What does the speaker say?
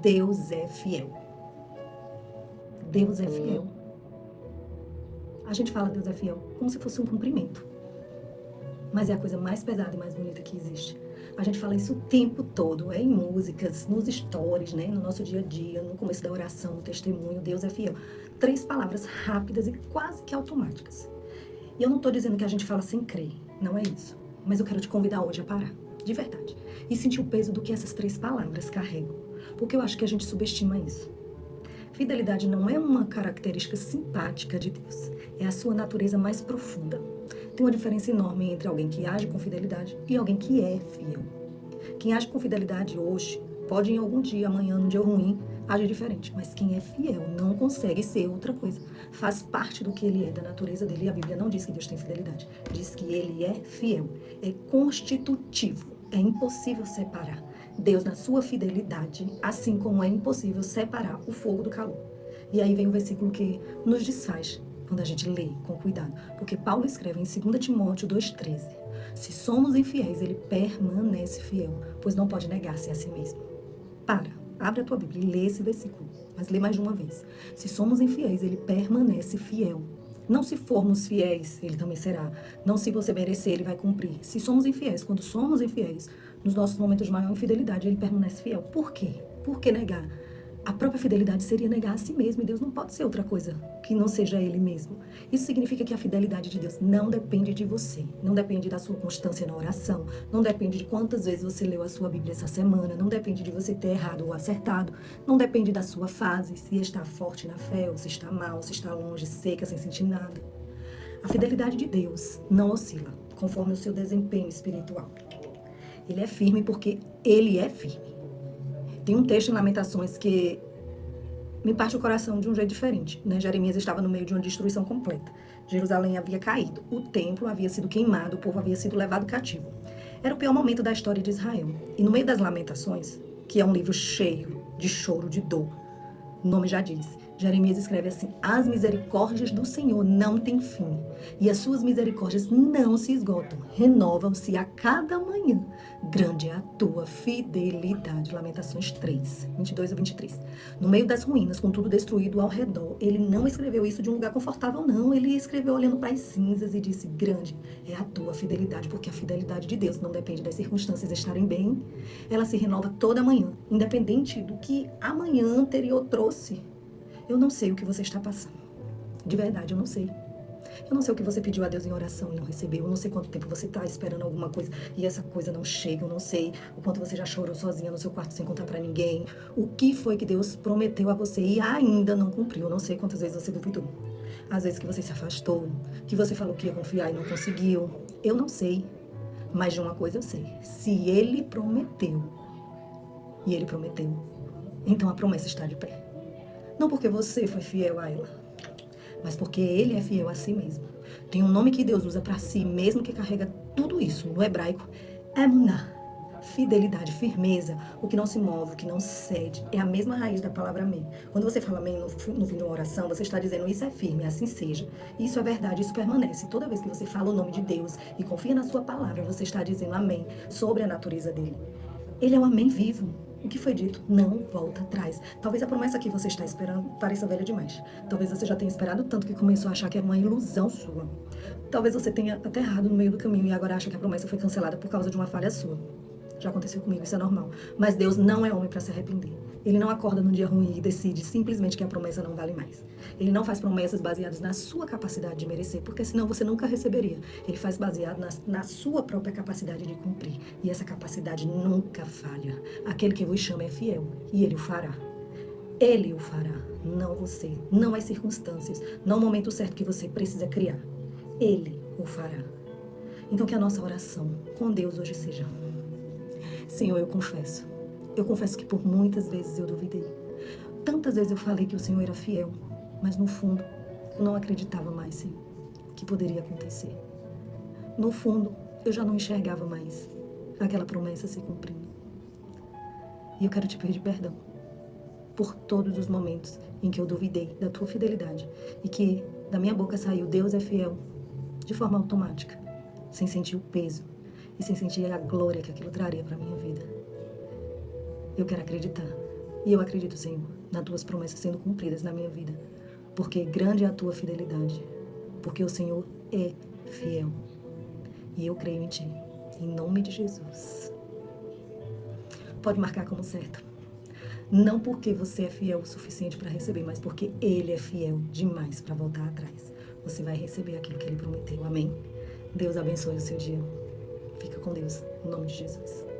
Deus é fiel. Deus é fiel. A gente fala Deus é fiel como se fosse um cumprimento. Mas é a coisa mais pesada e mais bonita que existe. A gente fala isso o tempo todo, em músicas, nos stories, né? No nosso dia a dia, no começo da oração, no testemunho, Deus é fiel. 3 palavras rápidas e quase que automáticas. E eu não estou dizendo que a gente fala sem crer, não é isso. Mas eu quero te convidar hoje a parar, de verdade, e sentir o peso do que essas 3 palavras carregam. Porque eu acho que a gente subestima isso. Fidelidade não é uma característica simpática de Deus, é a sua natureza mais profunda. Tem uma diferença enorme entre alguém que age com fidelidade e alguém que é fiel. Quem age com fidelidade hoje, pode em algum dia, amanhã, num dia ruim, agir diferente. Mas quem é fiel não consegue ser outra coisa. Faz parte do que ele é, da natureza dele. E a Bíblia não diz que Deus tem fidelidade. Diz que ele é fiel. É constitutivo. É impossível separar Deus na sua fidelidade, assim como é impossível separar o fogo do calor. E aí vem o versículo que nos desfaz quando a gente lê com cuidado. Porque Paulo escreve em 2 Timóteo 2,13: se somos infiéis, ele permanece fiel, pois não pode negar-se a si mesmo. Abre a tua Bíblia e lê esse versículo, mas lê mais de uma vez. Se somos infiéis, ele permanece fiel. Não se formos fiéis, ele também será. Não se você merecer, ele vai cumprir. Se somos infiéis, quando somos infiéis, nos nossos momentos de maior infidelidade, ele permanece fiel. Por quê? Por que negar? A própria fidelidade seria negar a si mesmo, e Deus não pode ser outra coisa que não seja Ele mesmo. Isso significa que a fidelidade de Deus não depende de você, não depende da sua constância na oração, não depende de quantas vezes você leu a sua Bíblia essa semana, não depende de você ter errado ou acertado, não depende da sua fase, se está forte na fé, ou se está mal, se está longe, seca, sem sentir nada. A fidelidade de Deus não oscila, conforme o seu desempenho espiritual. Ele é firme porque Ele é firme. Tem um texto em Lamentações que me parte o coração de um jeito diferente, né? Jeremias estava no meio de uma destruição completa. Jerusalém havia caído, o templo havia sido queimado, o povo havia sido levado cativo. Era o pior momento da história de Israel. E no meio das Lamentações, que é um livro cheio de choro, de dor, o nome já diz, Jeremias escreve assim: as misericórdias do Senhor não têm fim, e as suas misericórdias não se esgotam, renovam-se a cada manhã. Grande é a tua fidelidade. Lamentações 3, 22 a 23. No meio das ruínas, com tudo destruído ao redor, ele não escreveu isso de um lugar confortável, não. Ele escreveu olhando para as cinzas e disse: grande é a tua fidelidade, porque a fidelidade de Deus não depende das circunstâncias estarem bem. Ela se renova toda manhã, independente do que a manhã anterior trouxe. Eu não sei o que você está passando. De verdade, eu não sei. Eu não sei o que você pediu a Deus em oração e não recebeu. Eu não sei quanto tempo você está esperando alguma coisa e essa coisa não chega. Eu não sei o quanto você já chorou sozinha no seu quarto sem contar para ninguém. O que foi que Deus prometeu a você e ainda não cumpriu. Eu não sei quantas vezes você duvidou. Às vezes que você se afastou, que você falou que ia confiar e não conseguiu. Eu não sei. Mas de uma coisa eu sei. Se Ele prometeu, e Ele prometeu, então a promessa está de pé. Não porque você foi fiel a ela, mas porque Ele é fiel a si mesmo. Tem um nome que Deus usa para si mesmo que carrega tudo isso. No hebraico, emuná. Fidelidade, firmeza, o que não se move, o que não cede. É a mesma raiz da palavra amém. Quando você fala amém no fim de uma oração, você está dizendo: isso é firme, assim seja. Isso é verdade, isso permanece. Toda vez que você fala o nome de Deus e confia na sua palavra, você está dizendo amém sobre a natureza dele. Ele é o amém vivo. O que foi dito não volta atrás. Talvez a promessa que você está esperando pareça velha demais. Talvez você já tenha esperado tanto que começou a achar que era uma ilusão sua. Talvez você tenha até errado no meio do caminho e agora acha que a promessa foi cancelada por causa de uma falha sua. Já aconteceu comigo, isso é normal. Mas Deus não é homem para se arrepender. Ele não acorda num dia ruim e decide simplesmente que a promessa não vale mais. Ele não faz promessas baseadas na sua capacidade de merecer, porque senão você nunca receberia. Ele faz baseado na sua própria capacidade de cumprir. E essa capacidade nunca falha. Aquele que vos chama é fiel e Ele o fará. Ele o fará, não você. Não as circunstâncias, não o momento certo que você precisa criar. Ele o fará. Então que a nossa oração com Deus hoje seja: Senhor, eu confesso que por muitas vezes eu duvidei. Tantas vezes eu falei que o Senhor era fiel, mas no fundo eu não acreditava mais, Senhor, que poderia acontecer. No fundo, eu já não enxergava mais aquela promessa se cumprindo. E eu quero te pedir perdão por todos os momentos em que eu duvidei da tua fidelidade e que da minha boca saiu Deus é fiel de forma automática, sem sentir o peso e sem sentir a glória que aquilo traria para a minha vida. Eu quero acreditar E eu acredito, Senhor, nas tuas promessas sendo cumpridas na minha vida. Porque grande é a tua fidelidade. Porque o Senhor é fiel. E eu creio em ti. Em nome de Jesus. Pode marcar como certo. Não porque você é fiel o suficiente para receber, mas porque Ele é fiel demais para voltar atrás. Você vai receber aquilo que Ele prometeu. Amém? Deus abençoe o seu dia. Fica com Deus. Em nome de Jesus.